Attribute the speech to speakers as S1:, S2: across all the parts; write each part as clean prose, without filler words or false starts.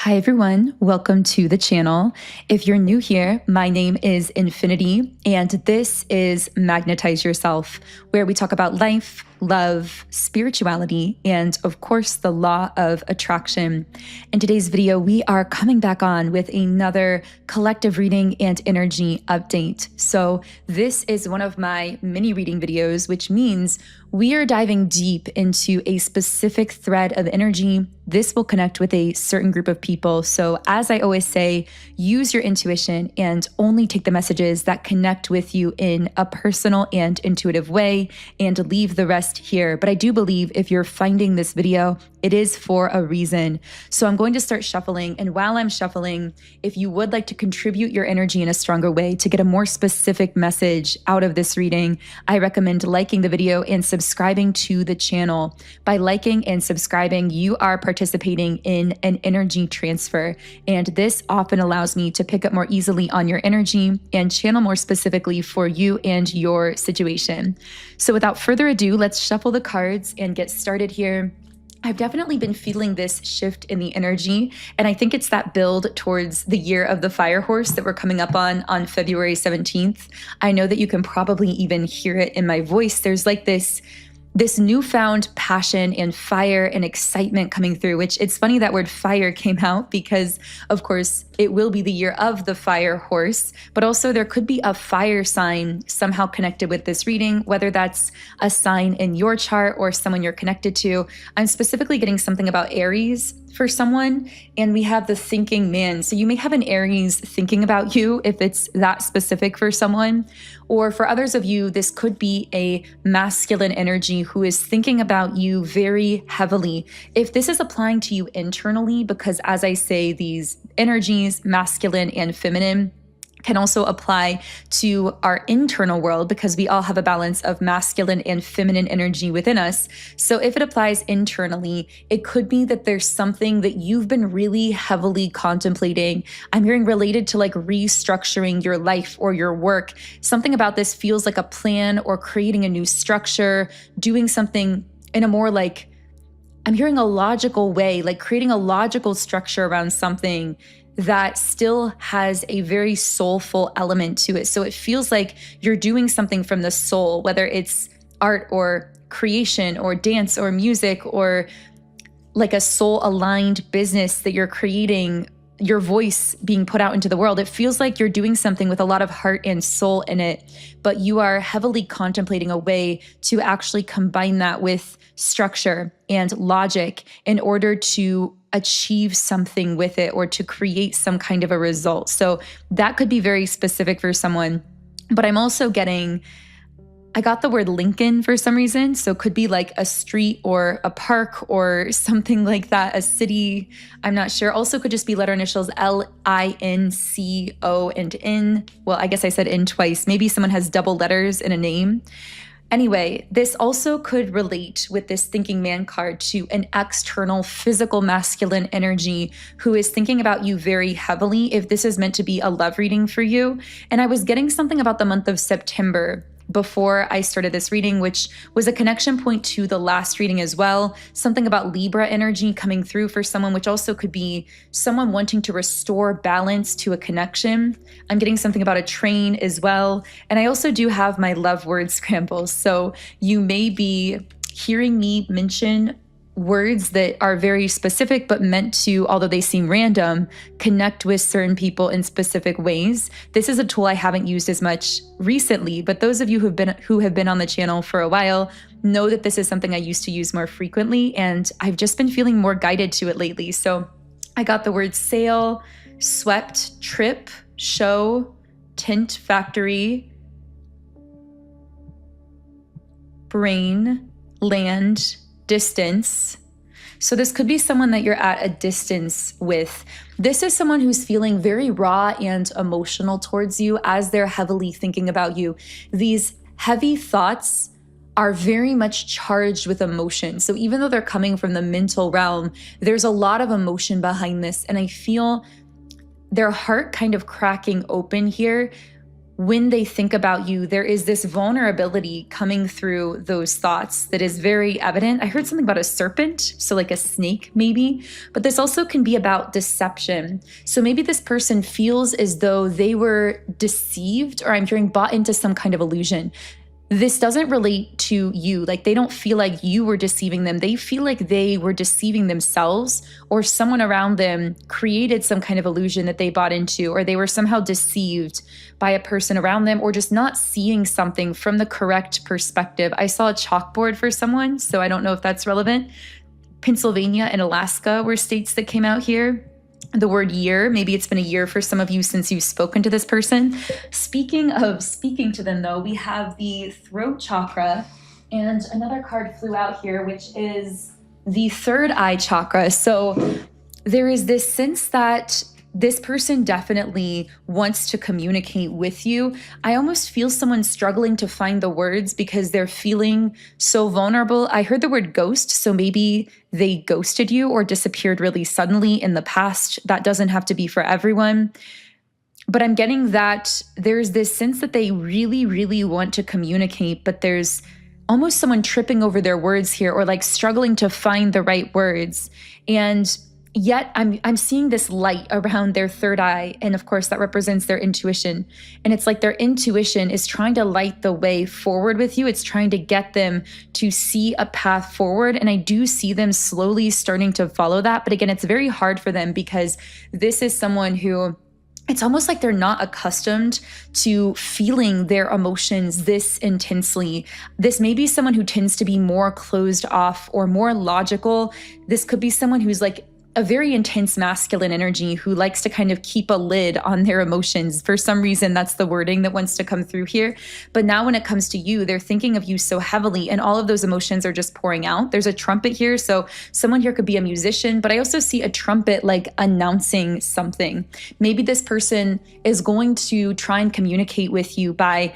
S1: Hi everyone, welcome to the channel. If you're new here, my name is Infinity, and this is Magnetize Yourself, where we talk about life, love, spirituality, and of course, the law of attraction. In today's video, we are coming back on with another collective reading and energy update. So this is one of my mini reading videos, which means we are diving deep into a specific thread of energy. This will connect with a certain group of people. So as I always say, use your intuition and only take the messages that connect with you in a personal and intuitive way, and leave the rest here. But I do believe if you're finding this video, it is for a reason. So I'm going to start shuffling. And while I'm shuffling, if you would like to contribute your energy in a stronger way to get a more specific message out of this reading, I recommend liking the video and subscribing to the channel. By liking and subscribing, you are participating in an energy transfer. And this often allows me to pick up more easily on your energy and channel more specifically for you and your situation. So without further ado, let's shuffle the cards and get started here. I've definitely been feeling this shift in the energy, and I think it's that build towards the year of the fire horse that we're coming up on February 17th. I know that you can probably even hear it in my voice. There's like this newfound passion and fire and excitement coming through, which it's funny that word fire came out because, of course, it will be the year of the fire horse, but also there could be a fire sign somehow connected with this reading, whether that's a sign in your chart or someone you're connected to. I'm specifically getting something about Aries for someone, and we have the thinking man. So you may have an Aries thinking about you if it's that specific for someone. Or for others of you, this could be a masculine energy who is thinking about you very heavily. If this is applying to you internally, because as I say, these energies, masculine and feminine, can also apply to our internal world because we all have a balance of masculine and feminine energy within us. So if it applies internally, it could be that there's something that you've been really heavily contemplating. I'm hearing related to like restructuring your life or your work. Something about this feels like a plan or creating a new structure, doing something in a more like, I'm hearing a logical way, like creating a logical structure around something that still has a very soulful element to it. So it feels like you're doing something from the soul, whether it's art or creation or dance or music or like a soul-aligned business that you're creating, your voice being put out into the world. It feels like you're doing something with a lot of heart and soul in it, but you are heavily contemplating a way to actually combine that with structure and logic in order to achieve something with it or to create some kind of a result. So that could be very specific for someone. But I'm also I got the word Lincoln for some reason. So it could be like a street or a park or something like that, a city. I'm not sure. Also could just be letter initials L-I-N-C-O and N. Well, I guess I said N twice. Maybe someone has double letters in a name. Anyway, this also could relate with this thinking man card to an external physical masculine energy who is thinking about you very heavily if this is meant to be a love reading for you. And I was getting something about the month of September before I started this reading, which was a connection point to the last reading as well. Something about Libra energy coming through for someone, which also could be someone wanting to restore balance to a connection. I'm getting something about a train as well. And I also do have my love word scramble. So you may be hearing me mention words that are very specific, but meant to, although they seem random, connect with certain people in specific ways. This is a tool I haven't used as much recently, but those of you who have been on the channel for a while know that this is something I used to use more frequently, and I've just been feeling more guided to it lately. So I got the word sail, swept, trip, show, tint, factory, brain, land, distance. So this could be someone that you're at a distance with. This is someone who's feeling very raw and emotional towards you as they're heavily thinking about you. These heavy thoughts are very much charged with emotion. So even though they're coming from the mental realm, there's a lot of emotion behind this. And I feel their heart kind of cracking open here when they think about you, there is this vulnerability coming through those thoughts that is very evident. I heard something about a serpent, so like a snake maybe, but this also can be about deception. So maybe this person feels as though they were deceived, or I'm hearing bought into some kind of illusion. This doesn't relate to you. Like, they don't feel like you were deceiving them. They feel like they were deceiving themselves, or someone around them created some kind of illusion that they bought into, or they were somehow deceived by a person around them, or just not seeing something from the correct perspective. I saw a chalkboard for someone, so I don't know if that's relevant. Pennsylvania and Alaska were states that came out here. The word year, maybe it's been a year for some of you since you've spoken to this person. Speaking of speaking to them, though, we have the throat chakra, and another card flew out here, which is the third eye chakra. So there is this sense that this person definitely wants to communicate with you. I almost feel someone struggling to find the words because they're feeling so vulnerable. I heard the word ghost, so maybe they ghosted you or disappeared really suddenly in the past. That doesn't have to be for everyone. But I'm getting that there's this sense that they really, really want to communicate, but there's almost someone tripping over their words here, or like struggling to find the right words. And yet I'm seeing this light around their third eye. And of course, that represents their intuition. And it's like their intuition is trying to light the way forward with you. It's trying to get them to see a path forward. And I do see them slowly starting to follow that. But again, it's very hard for them because this is someone who, it's almost like they're not accustomed to feeling their emotions this intensely. This may be someone who tends to be more closed off or more logical. This could be someone who's like a very intense masculine energy who likes to kind of keep a lid on their emotions. For some reason, that's the wording that wants to come through here. But now when it comes to you, they're thinking of you so heavily, and all of those emotions are just pouring out. There's a trumpet here. So someone here could be a musician, but I also see a trumpet like announcing something. Maybe this person is going to try and communicate with you by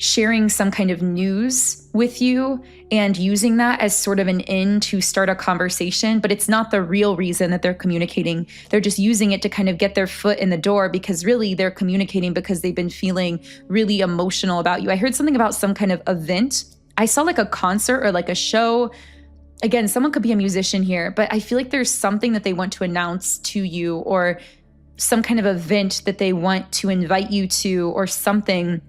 S1: sharing some kind of news with you and using that as sort of an in to start a conversation, but it's not the real reason that they're communicating. They're just using it to kind of get their foot in the door, because really they're communicating because they've been feeling really emotional about you. I heard something about some kind of event. I saw like a concert or like a show. Again, someone could be a musician here, but I feel like there's something that they want to announce to you, or some kind of event that they want to invite you to, or something.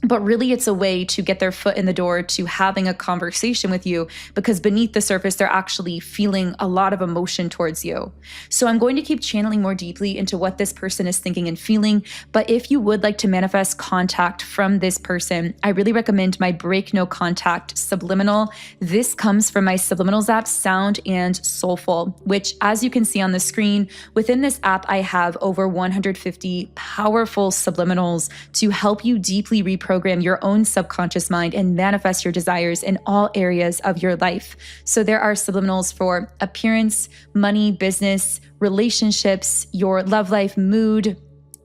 S1: But really, it's a way to get their foot in the door to having a conversation with you, because beneath the surface, they're actually feeling a lot of emotion towards you. So I'm going to keep channeling more deeply into what this person is thinking and feeling. But if you would like to manifest contact from this person, I really recommend my Break No Contact Subliminal. This comes from my Subliminals app, Sound and Soulful, which, as you can see on the screen, within this app, I have over 150 powerful subliminals to help you deeply reprogram your own subconscious mind and manifest your desires in all areas of your life. So there are subliminals for appearance, money, business, relationships, your love life, mood,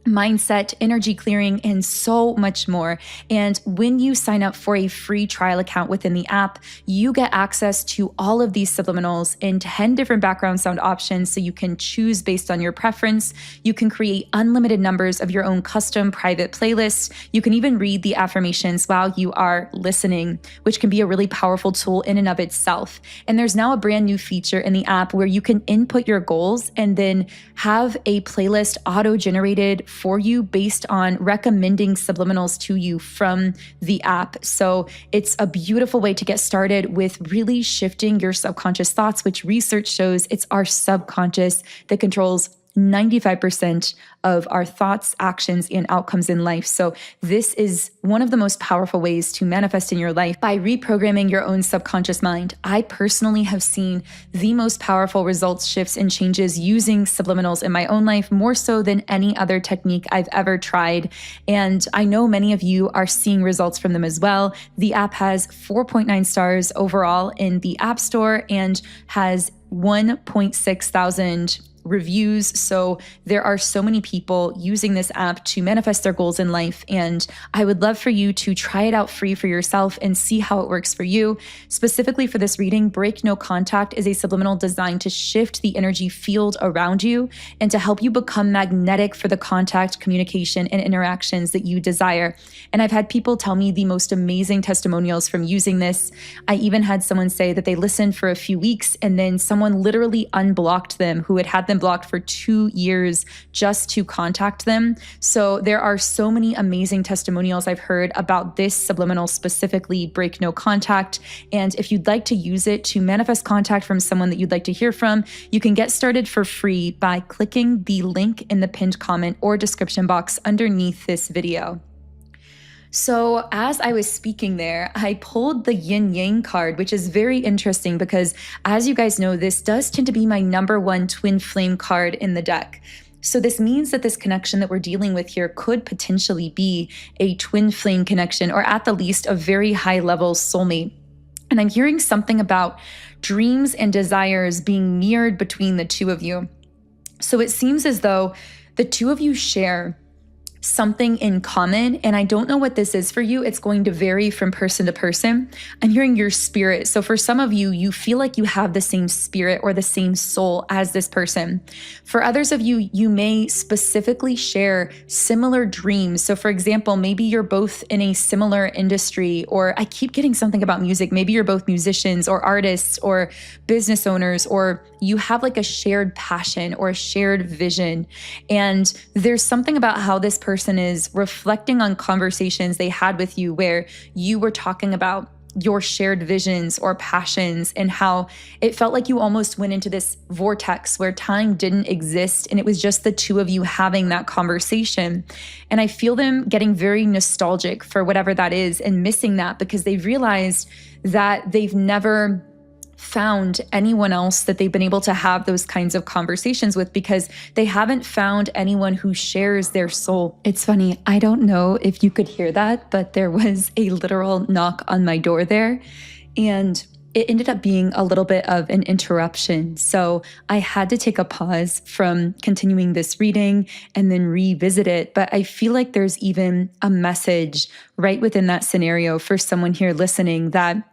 S1: mindset, energy clearing, and so much more. And when you sign up for a free trial account within the app, you get access to all of these subliminals in 10 different background sound options, so you can choose based on your preference. You can create unlimited numbers of your own custom private playlists. You can even read the affirmations while you are listening, which can be a really powerful tool in and of itself. And there's now a brand new feature in the app where you can input your goals and then have a playlist auto-generated for you based on recommending subliminals to you from the app. So it's a beautiful way to get started with really shifting your subconscious thoughts, which research shows it's our subconscious that controls 95% of our thoughts, actions, and outcomes in life. So this is one of the most powerful ways to manifest in your life by reprogramming your own subconscious mind. I personally have seen the most powerful results, shifts, and changes using subliminals in my own life, more so than any other technique I've ever tried. And I know many of you are seeing results from them as well. The app has 4.9 stars overall in the App Store and has 1.6 thousand reviews. So there are so many people using this app to manifest their goals in life. And I would love for you to try it out free for yourself and see how it works for you. Specifically for this reading, Break No Contact is a subliminal designed to shift the energy field around you and to help you become magnetic for the contact, communication, and interactions that you desire. And I've had people tell me the most amazing testimonials from using this. I even had someone say that they listened for a few weeks and then someone literally unblocked them who had them blocked for 2 years just to contact them. So there are so many amazing testimonials I've heard about this subliminal, specifically Break No Contact. And if you'd like to use it to manifest contact from someone that you'd like to hear from, you can get started for free by clicking the link in the pinned comment or description box underneath this video. So as I was speaking there, I pulled the yin yang card, which is very interesting because as you guys know, this does tend to be my number one twin flame card in the deck. So this means that this connection that we're dealing with here could potentially be a twin flame connection, or at the least a very high level soulmate. And I'm hearing something about dreams and desires being mirrored between the two of you. So it seems as though the two of you share something in common, and I don't know what this is for you. It's going to vary from person to person. I'm hearing your spirit. So for some of you, you feel like you have the same spirit or the same soul as this person. For others of you, you may specifically share similar dreams. So for example, maybe you're both in a similar industry, or I keep getting something about music. Maybe you're both musicians or artists or business owners, or you have like a shared passion or a shared vision. And there's something about how this person is reflecting on conversations they had with you where you were talking about your shared visions or passions, and how it felt like you almost went into this vortex where time didn't exist and it was just the two of you having that conversation. And I feel them getting very nostalgic for whatever that is and missing that because they've realized that they've never found anyone else that they've been able to have those kinds of conversations with because they haven't found anyone who shares their soul. It's funny, I don't know if you could hear that, but there was a literal knock on my door there, and it ended up being a little bit of an interruption. So I had to take a pause from continuing this reading and then revisit it. But I feel like there's even a message right within that scenario for someone here listening that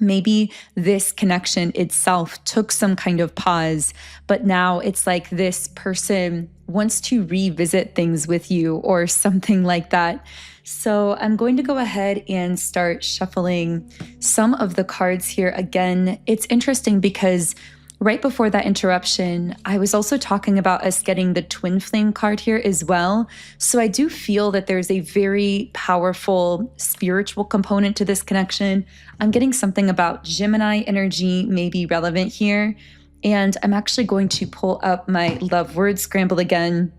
S1: maybe this connection itself took some kind of pause, but now it's like this person wants to revisit things with you or something like that. So I'm going to go ahead and start shuffling some of the cards here again. It's interesting because right before that interruption, I was also talking about us getting the twin flame card here as well. So I do feel that there's a very powerful spiritual component to this connection. I'm getting something about Gemini energy may be relevant here. And I'm actually going to pull up my love word scramble again.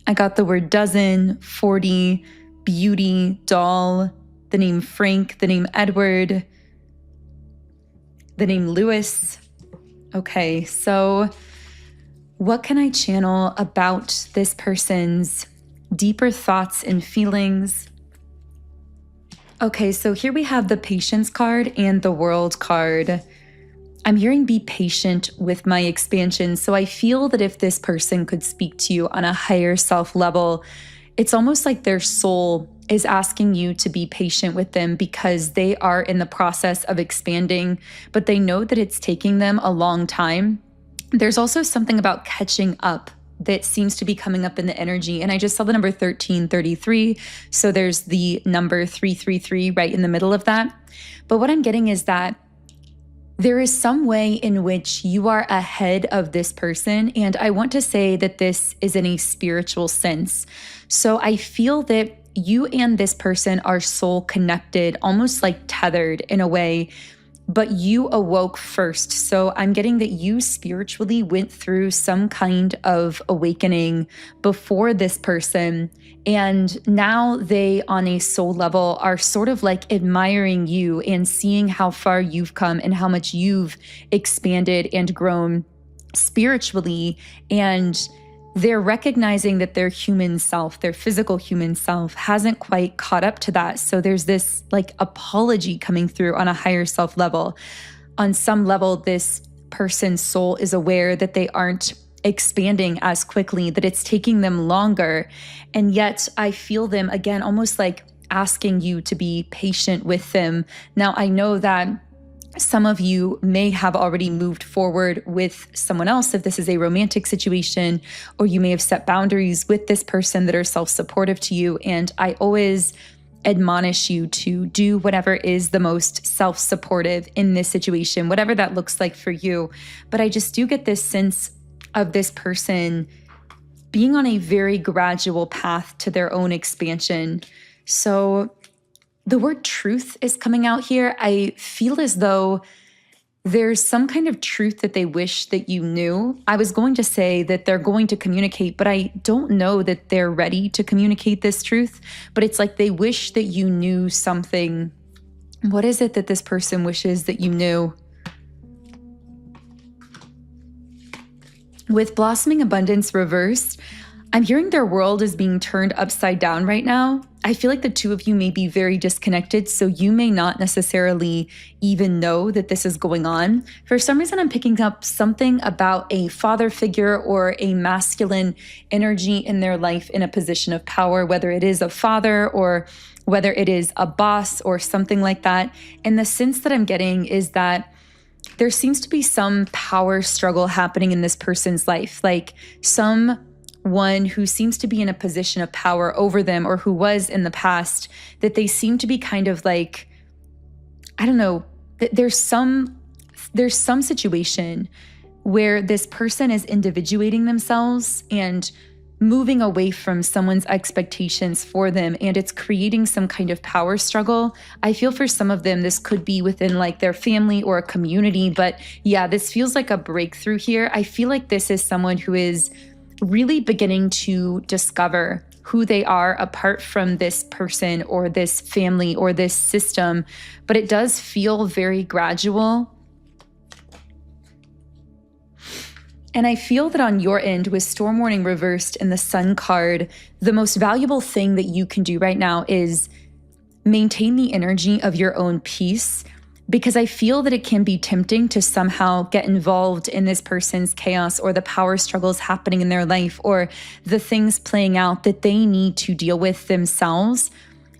S1: I got the word dozen, 40, beauty, doll, the name Frank, the name Edward, the name Lewis. Okay, so what can I channel about this person's deeper thoughts and feelings? Okay, so here we have the Patience card and the World card. I'm hearing be patient with my expansion. So I feel that if this person could speak to you on a higher self level, it's almost like their soul is asking you to be patient with them because they are in the process of expanding, but they know that it's taking them a long time. There's also something about catching up that seems to be coming up in the energy. And I just saw the number 1333. So there's the number 333 right in the middle of that. But what I'm getting is that there is some way in which you are ahead of this person. And I want to say that this is in a spiritual sense. So I feel that you and this person are soul connected, almost like tethered in a way, but you awoke first. So I'm getting that you spiritually went through some kind of awakening before this person. And now they, on a soul level, are sort of like admiring you and seeing how far you've come and how much you've expanded and grown spiritually. And they're recognizing that their human self, their physical human self, hasn't quite caught up to that. So there's this like apology coming through on a higher self level. On some level, this person's soul is aware that they aren't expanding as quickly, that it's taking them longer. And yet I feel them again, almost like asking you to be patient with them. Now, I know that some of you may have already moved forward with someone else if this is a romantic situation, or you may have set boundaries with this person that are self-supportive to you. And I always admonish you to do whatever is the most self-supportive in this situation, whatever that looks like for you. But I just do get this sense of this person being on a very gradual path to their own expansion. So the word truth is coming out here. I feel as though there's some kind of truth that they wish that you knew. I was going to say that they're going to communicate, but I don't know that they're ready to communicate this truth. But it's like they wish that you knew something. What is it that this person wishes that you knew? With blossoming abundance reversed, I'm hearing their world is being turned upside down right now. I feel like the two of you may be very disconnected, so you may not necessarily even know that this is going on. For some reason, I'm picking up something about a father figure or a masculine energy in their life in a position of power, whether it is a father or whether it is a boss or something like that. And the sense that I'm getting is that there seems to be some power struggle happening in this person's life, like someone who seems to be in a position of power over them, or who was in the past, that they seem to be kind of like, I don't know, there's some situation where this person is individuating themselves and moving away from someone's expectations for them, and it's creating some kind of power struggle. I feel for some of them, this could be within like their family or a community, but yeah, this feels like a breakthrough here. I feel like this is someone who is really beginning to discover who they are apart from this person or this family or this system, but it does feel very gradual. And I feel that on your end, with Storm Warning reversed and the Sun card, the most valuable thing that you can do right now is maintain the energy of your own peace, because I feel that it can be tempting to somehow get involved in this person's chaos or the power struggles happening in their life or the things playing out that they need to deal with themselves.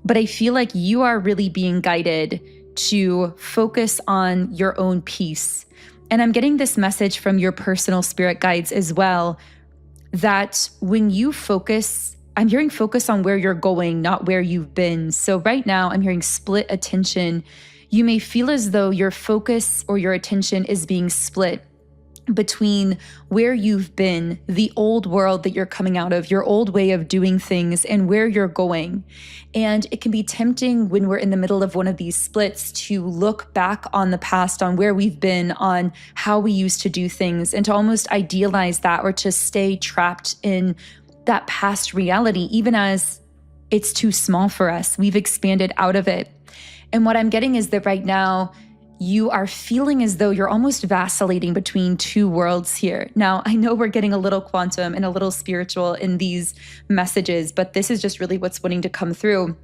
S1: But I feel like you are really being guided to focus on your own peace. And I'm getting this message from your personal spirit guides as well, that when you focus, I'm hearing focus on where you're going, not where you've been. So right now I'm hearing split attention. You may feel as though your focus or your attention is being split between where you've been, the old world that you're coming out of, your old way of doing things, and where you're going. And it can be tempting when we're in the middle of one of these splits to look back on the past, on where we've been, on how we used to do things, and to almost idealize that, or to stay trapped in that past reality, even as it's too small for us. We've expanded out of it. And what I'm getting is that right now, you are feeling as though you're almost vacillating between two worlds here. Now, I know we're getting a little quantum and a little spiritual in these messages, but this is just really what's wanting to come through.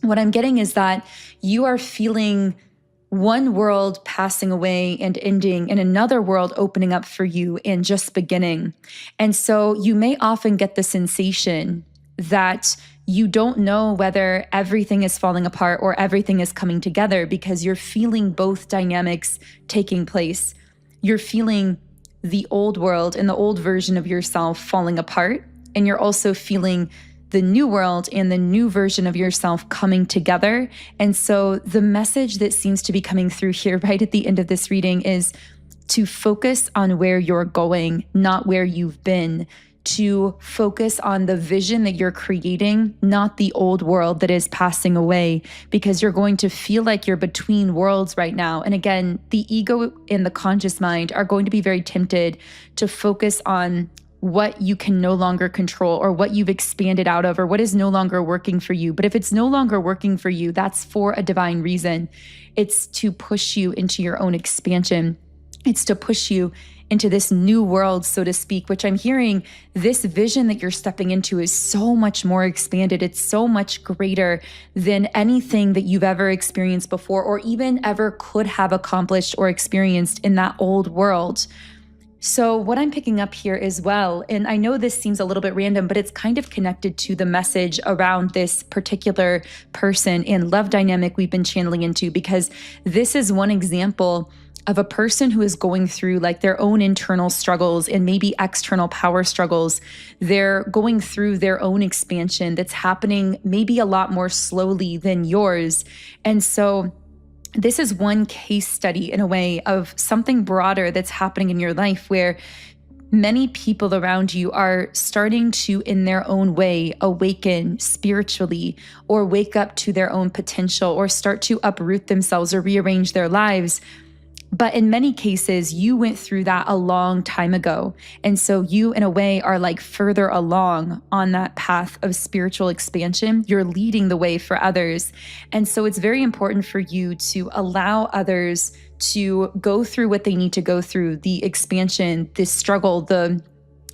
S1: What I'm getting is that you are feeling one world passing away and ending, and another world opening up for you and just beginning. And so you may often get the sensation that you don't know whether everything is falling apart or everything is coming together, because you're feeling both dynamics taking place. You're feeling the old world and the old version of yourself falling apart, and you're also feeling the new world and the new version of yourself coming together. And so the message that seems to be coming through here right at the end of this reading is to focus on where you're going, not where you've been. To focus on the vision that you're creating, not the old world that is passing away, because you're going to feel like you're between worlds right now. And again, the ego and the conscious mind are going to be very tempted to focus on what you can no longer control, or what you've expanded out of, or what is no longer working for you. But if it's no longer working for you, that's for a divine reason. It's to push you into your own expansion. It's to push you into this new world, so to speak, which I'm hearing this vision that you're stepping into is so much more expanded. It's so much greater than anything that you've ever experienced before, or even ever could have accomplished or experienced in that old world. So what I'm picking up here as well, and I know this seems a little bit random, but it's kind of connected to the message around this particular person and love dynamic we've been channeling into, because this is one example of a person who is going through like their own internal struggles and maybe external power struggles. They're going through their own expansion that's happening maybe a lot more slowly than yours. And so this is one case study in a way of something broader that's happening in your life where many people around you are starting to, in their own way, awaken spiritually or wake up to their own potential or start to uproot themselves or rearrange their lives. But in many cases, you went through that a long time ago. And so you, in a way, are like further along on that path of spiritual expansion. You're leading the way for others. And so it's very important for you to allow others to go through what they need to go through, the expansion, the struggle, the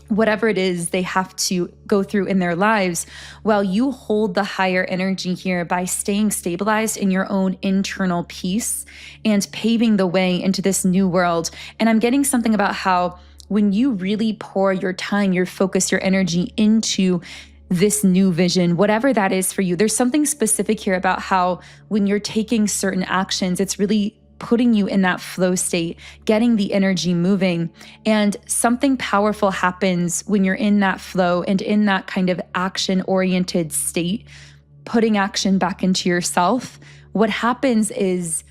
S1: whatever it is they have to go through in their lives, while you hold the higher energy here by staying stabilized in your own internal peace and paving the way into this new world. And I'm getting something about how when you really pour your time, your focus, your energy into this new vision, whatever that is for you, there's something specific here about how when you're taking certain actions, it's really putting you in that flow state, getting the energy moving. And something powerful happens when you're in that flow and in that kind of action-oriented state, putting action back into yourself. What happens is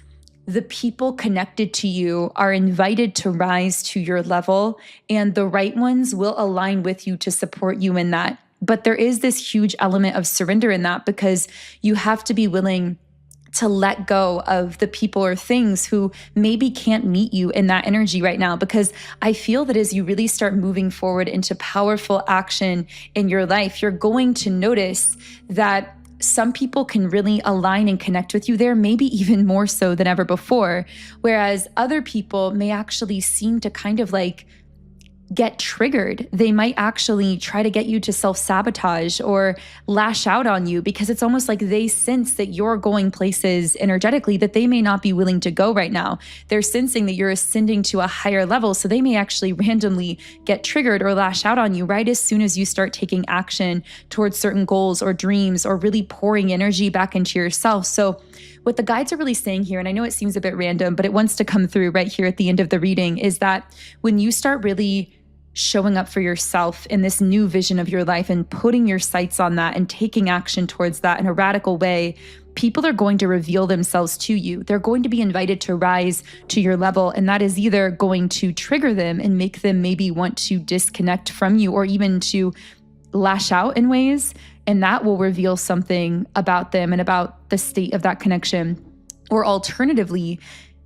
S1: the people connected to you are invited to rise to your level, and the right ones will align with you to support you in that. But there is this huge element of surrender in that, because you have to be willing to let go of the people or things who maybe can't meet you in that energy right now. Because I feel that as you really start moving forward into powerful action in your life, you're going to notice that some people can really align and connect with you there, maybe even more so than ever before. Whereas other people may actually seem to kind of like get triggered. They might actually try to get you to self-sabotage or lash out on you, because it's almost like they sense that you're going places energetically that they may not be willing to go right now. They're sensing that you're ascending to a higher level, so they may actually randomly get triggered or lash out on you right as soon as you start taking action towards certain goals or dreams or really pouring energy back into yourself. So what the guides are really saying here, and I know it seems a bit random, but it wants to come through right here at the end of the reading, is that when you start really showing up for yourself in this new vision of your life and putting your sights on that and taking action towards that in a radical way, people are going to reveal themselves to you. They're going to be invited to rise to your level, and that is either going to trigger them and make them maybe want to disconnect from you or even to lash out in ways, and that will reveal something about them and about the state of that connection. Or alternatively,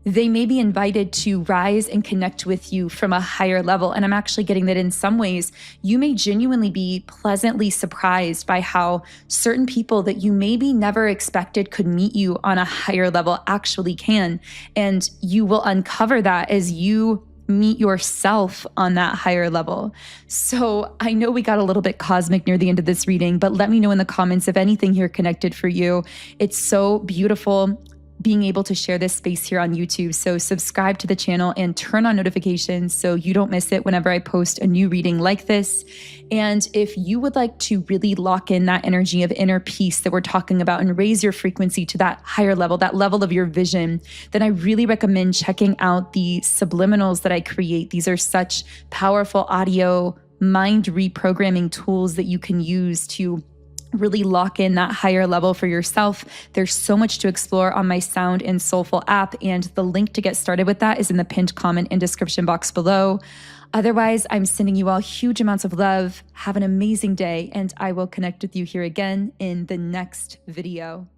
S1: they may be invited to rise and connect with you from a higher level. And I'm actually getting that in some ways, you may genuinely be pleasantly surprised by how certain people that you maybe never expected could meet you on a higher level actually can. And you will uncover that as you meet yourself on that higher level. So I know we got a little bit cosmic near the end of this reading, but let me know in the comments if anything here connected for you. It's so beautiful being able to share this space here on YouTube. So subscribe to the channel and turn on notifications so you don't miss it whenever I post a new reading like this. And if you would like to really lock in that energy of inner peace that we're talking about and raise your frequency to that higher level, that level of your vision, then I really recommend checking out the subliminals that I create. These are such powerful audio mind reprogramming tools that you can use to really lock in that higher level for yourself. There's so much to explore on my Sound and Soulful app, and the link to get started with that is in the pinned comment and description box below. Otherwise, I'm sending you all huge amounts of love. Have an amazing day, and I will connect with you here again in the next video.